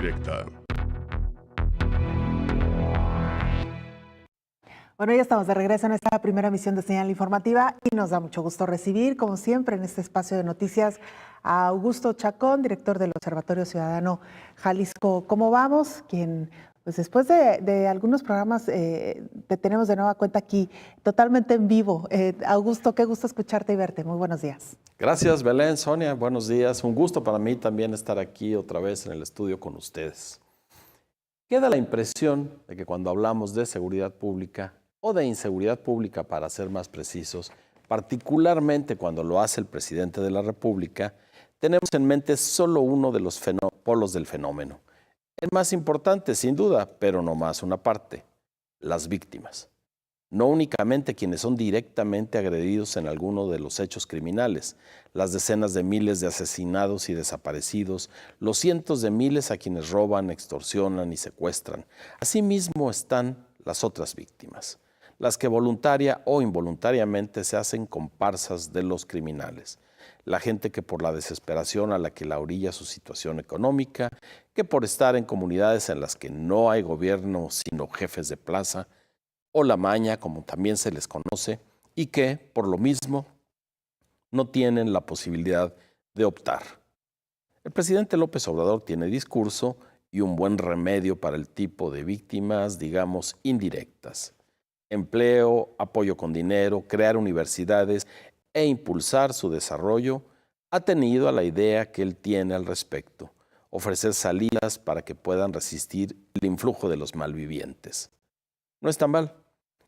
Directa. Bueno, ya estamos de regreso en esta primera emisión de Señal Informativa y nos da mucho gusto recibir, como siempre, en este espacio de noticias a Augusto Chacón, director del Observatorio Ciudadano Jalisco. ¿Cómo vamos? Quien, pues después de algunos programas, te tenemos de nueva cuenta aquí, totalmente en vivo. Augusto, qué gusto escucharte y verte. Muy buenos días. Gracias, Belén, Sonia, buenos días. Un gusto para mí también estar aquí otra vez en el estudio con ustedes. Queda la impresión de que cuando hablamos de seguridad pública o de inseguridad pública, para ser más precisos, particularmente cuando lo hace el presidente de la República, tenemos en mente solo uno de los polos del fenómeno. El más importante, sin duda, pero no más una parte, las víctimas. No únicamente quienes son directamente agredidos en alguno de los hechos criminales, las decenas de miles de asesinados y desaparecidos, los cientos de miles a quienes roban, extorsionan y secuestran. Asimismo están las otras víctimas, las que voluntaria o involuntariamente se hacen comparsas de los criminales. La gente que por la desesperación a la que la orilla su situación económica, que por estar en comunidades en las que no hay gobierno sino jefes de plaza, o la maña, como también se les conoce, y que, por lo mismo, no tienen la posibilidad de optar. El presidente López Obrador tiene discurso y un buen remedio para el tipo de víctimas, digamos, indirectas. Empleo, apoyo con dinero, crear universidades e impulsar su desarrollo, ha tenido a la idea que él tiene al respecto, ofrecer salidas para que puedan resistir el influjo de los malvivientes. No está mal.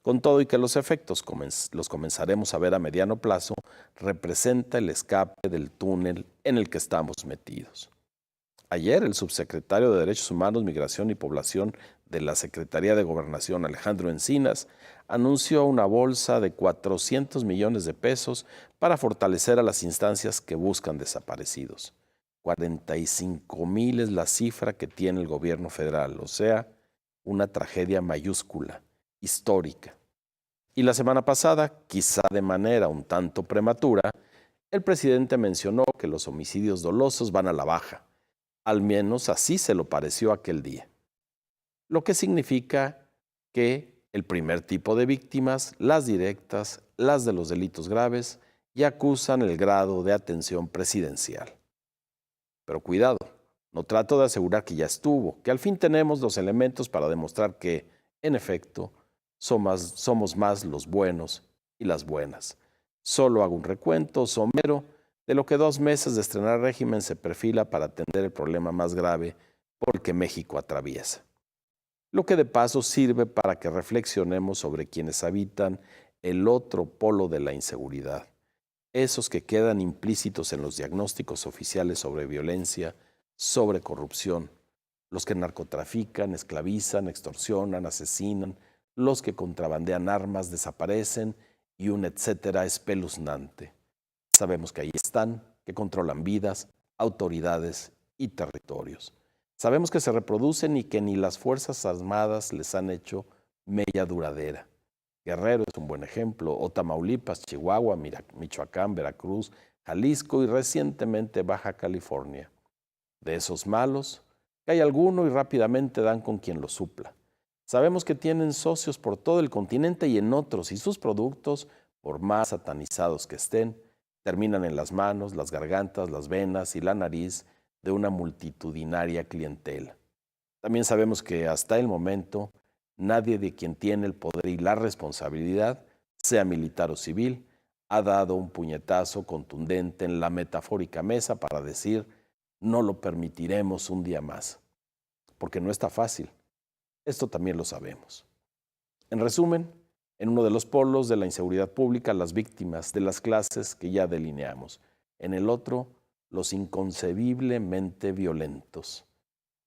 Con todo y que los efectos los comenzaremos a ver a mediano plazo, representa el escape del túnel en el que estamos metidos. Ayer, el subsecretario de Derechos Humanos, Migración y Población de la Secretaría de Gobernación, Alejandro Encinas, anunció una bolsa de 400 millones de pesos para fortalecer a las instancias que buscan desaparecidos. 45,000 es la cifra que tiene el gobierno federal, o sea, una tragedia mayúscula, histórica. Y la semana pasada, quizá de manera un tanto prematura, el presidente mencionó que los homicidios dolosos van a la baja. Al menos así se lo pareció aquel día. Lo que significa que el primer tipo de víctimas, las directas, las de los delitos graves, ya acusan el grado de atención presidencial. Pero cuidado, no trato de asegurar que ya estuvo, que al fin tenemos los elementos para demostrar que, en efecto, somos más los buenos y las buenas. Solo hago un recuento somero de lo que 2 meses de estrenar régimen se perfila para atender el problema más grave por el que México atraviesa. Lo que de paso sirve para que reflexionemos sobre quienes habitan el otro polo de la inseguridad, esos que quedan implícitos en los diagnósticos oficiales sobre violencia, sobre corrupción, los que narcotrafican, esclavizan, extorsionan, asesinan, los que contrabandean armas, desaparecen y un etcétera espeluznante. Sabemos que ahí están, que controlan vidas, autoridades y territorios. Sabemos que se reproducen y que ni las Fuerzas Armadas les han hecho mella duradera. Guerrero es un buen ejemplo, o Tamaulipas, Chihuahua, Michoacán, Veracruz, Jalisco y recientemente Baja California. De esos malos, que hay alguno y rápidamente dan con quien lo supla. Sabemos que tienen socios por todo el continente y en otros, y sus productos, por más satanizados que estén, terminan en las manos, las gargantas, las venas y la nariz de una multitudinaria clientela. También sabemos que hasta el momento, nadie de quien tiene el poder y la responsabilidad, sea militar o civil, ha dado un puñetazo contundente en la metafórica mesa para decir, no lo permitiremos un día más. Porque no está fácil. Esto también lo sabemos. En resumen, en uno de los polos de la inseguridad pública, las víctimas de las clases que ya delineamos. En el otro, los inconcebiblemente violentos.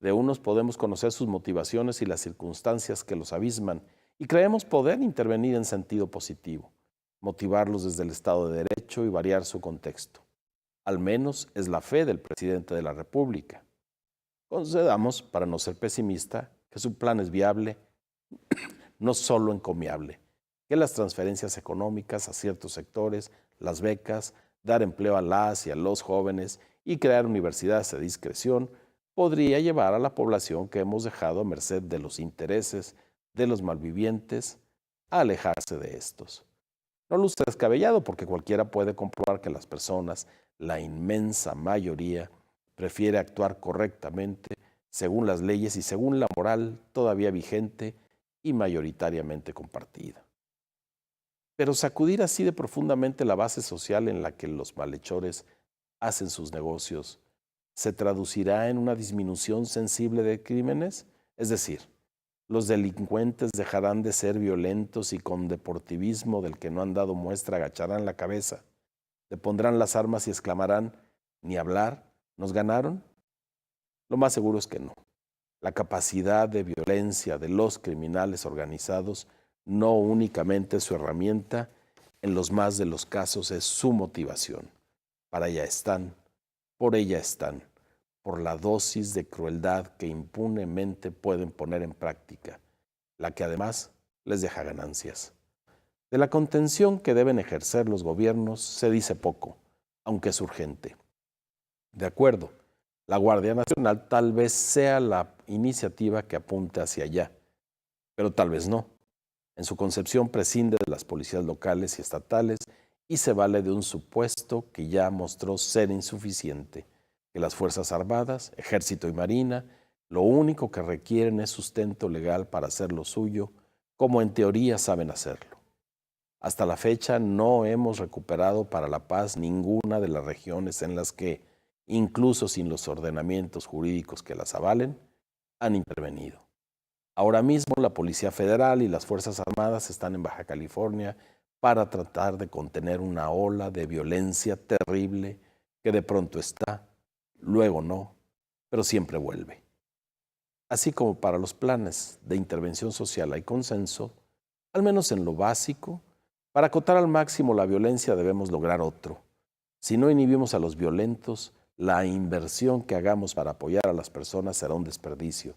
De unos podemos conocer sus motivaciones y las circunstancias que los abisman, y creemos poder intervenir en sentido positivo, motivarlos desde el Estado de Derecho y variar su contexto. Al menos es la fe del presidente de la República. Concedamos, para no ser pesimista, que su plan es viable, no solo encomiable, que las transferencias económicas a ciertos sectores, las becas, dar empleo a las y a los jóvenes y crear universidades a discreción podría llevar a la población que hemos dejado a merced de los intereses de los malvivientes a alejarse de estos. No luce descabellado porque cualquiera puede comprobar que las personas, la inmensa mayoría, prefiere actuar correctamente según las leyes y según la moral todavía vigente y mayoritariamente compartida. Pero sacudir así de profundamente la base social en la que los malhechores hacen sus negocios, ¿se traducirá en una disminución sensible de crímenes? Es decir, los delincuentes dejarán de ser violentos y con deportivismo del que no han dado muestra agacharán la cabeza, le pondrán las armas y exclamarán, ni hablar, ¿nos ganaron? Lo más seguro es que no. La capacidad de violencia de los criminales organizados no únicamente es su herramienta, en los más de los casos es su motivación. Para ella están, por ella están, por la dosis de crueldad que impunemente pueden poner en práctica, la que además les deja ganancias. De la contención que deben ejercer los gobiernos se dice poco, aunque es urgente. De acuerdo, la Guardia Nacional tal vez sea la iniciativa que apunte hacia allá, pero tal vez no. En su concepción prescinde de las policías locales y estatales y se vale de un supuesto que ya mostró ser insuficiente, que las Fuerzas Armadas, Ejército y Marina, lo único que requieren es sustento legal para hacer lo suyo, como en teoría saben hacerlo. Hasta la fecha no hemos recuperado para la paz ninguna de las regiones en las que, incluso sin los ordenamientos jurídicos que las avalen, han intervenido. Ahora mismo la Policía Federal y las Fuerzas Armadas están en Baja California para tratar de contener una ola de violencia terrible que de pronto está, luego no, pero siempre vuelve. Así como para los planes de intervención social hay consenso, al menos en lo básico, para acotar al máximo la violencia debemos lograr otro. Si no inhibimos a los violentos, la inversión que hagamos para apoyar a las personas será un desperdicio,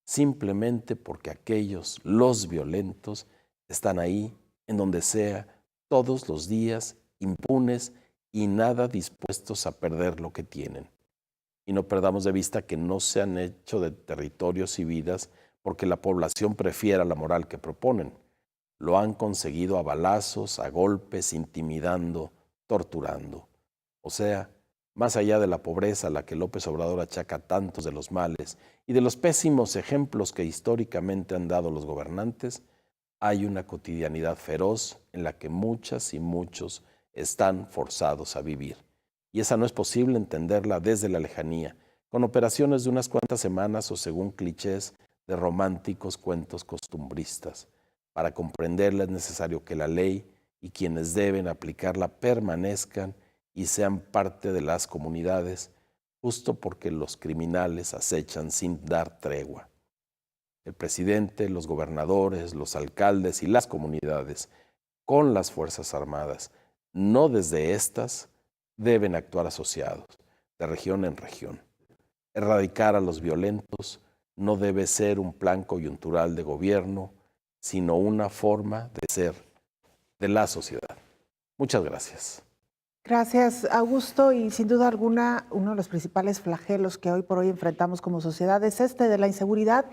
simplemente porque aquellos, los violentos, están ahí, en donde sea, todos los días, impunes y nada dispuestos a perder lo que tienen. Y no perdamos de vista que no se han hecho de territorios y vidas porque la población prefiera la moral que proponen. Lo han conseguido a balazos, a golpes, intimidando, torturando. O sea, más allá de la pobreza a la que López Obrador achaca tantos de los males y de los pésimos ejemplos que históricamente han dado los gobernantes, hay una cotidianidad feroz en la que muchas y muchos están forzados a vivir. Y esa no es posible entenderla desde la lejanía, con operaciones de unas cuantas semanas o según clichés de románticos cuentos costumbristas. Para comprenderla es necesario que la ley y quienes deben aplicarla permanezcan y sean parte de las comunidades, justo porque los criminales acechan sin dar tregua. El presidente, los gobernadores, los alcaldes y las comunidades, con las Fuerzas Armadas, no desde estas, deben actuar asociados, de región en región. Erradicar a los violentos no debe ser un plan coyuntural de gobierno, sino una forma de ser de la sociedad. Muchas gracias. Gracias, Augusto. Y sin duda alguna, uno de los principales flagelos que hoy por hoy enfrentamos como sociedad es este de la inseguridad.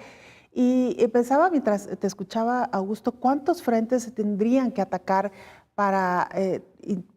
Y pensaba mientras te escuchaba, Augusto, ¿cuántos frentes se tendrían que atacar para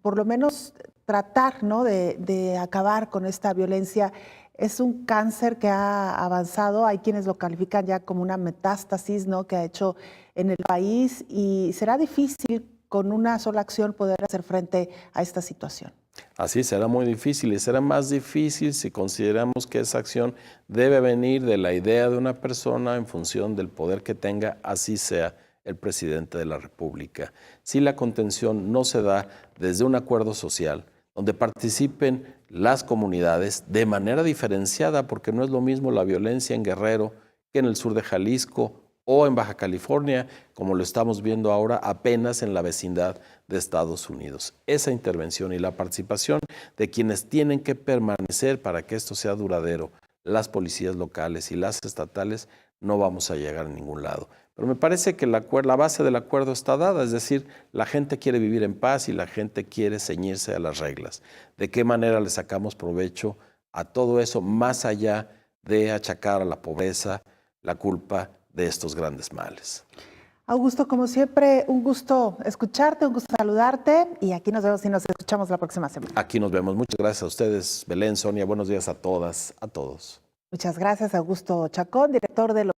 por lo menos tratar, ¿no?, de acabar con esta violencia? Es un cáncer que ha avanzado, hay quienes lo califican ya como una metástasis, ¿no?, que ha hecho en el país, y será difícil con una sola acción poder hacer frente a esta situación. Así será muy difícil y será más difícil si consideramos que esa acción debe venir de la idea de una persona en función del poder que tenga, así sea el presidente de la República. Si la contención no se da desde un acuerdo social, donde participen las comunidades de manera diferenciada, porque no es lo mismo la violencia en Guerrero que en el sur de Jalisco o en Baja California, como lo estamos viendo ahora apenas en la vecindad de Estados Unidos. Esa intervención y la participación de quienes tienen que permanecer para que esto sea duradero, las policías locales y las estatales, no vamos a llegar a ningún lado. Pero me parece que la base del acuerdo está dada, es decir, la gente quiere vivir en paz y la gente quiere ceñirse a las reglas. ¿De qué manera le sacamos provecho a todo eso más allá de achacar a la pobreza la culpa de estos grandes males. Augusto, como siempre, un gusto escucharte, un gusto saludarte y aquí nos vemos y nos escuchamos la próxima semana. Aquí nos vemos. Muchas gracias a ustedes, Belén, Sonia. Buenos días a todas, a todos. Muchas gracias, Augusto Chacón, director de los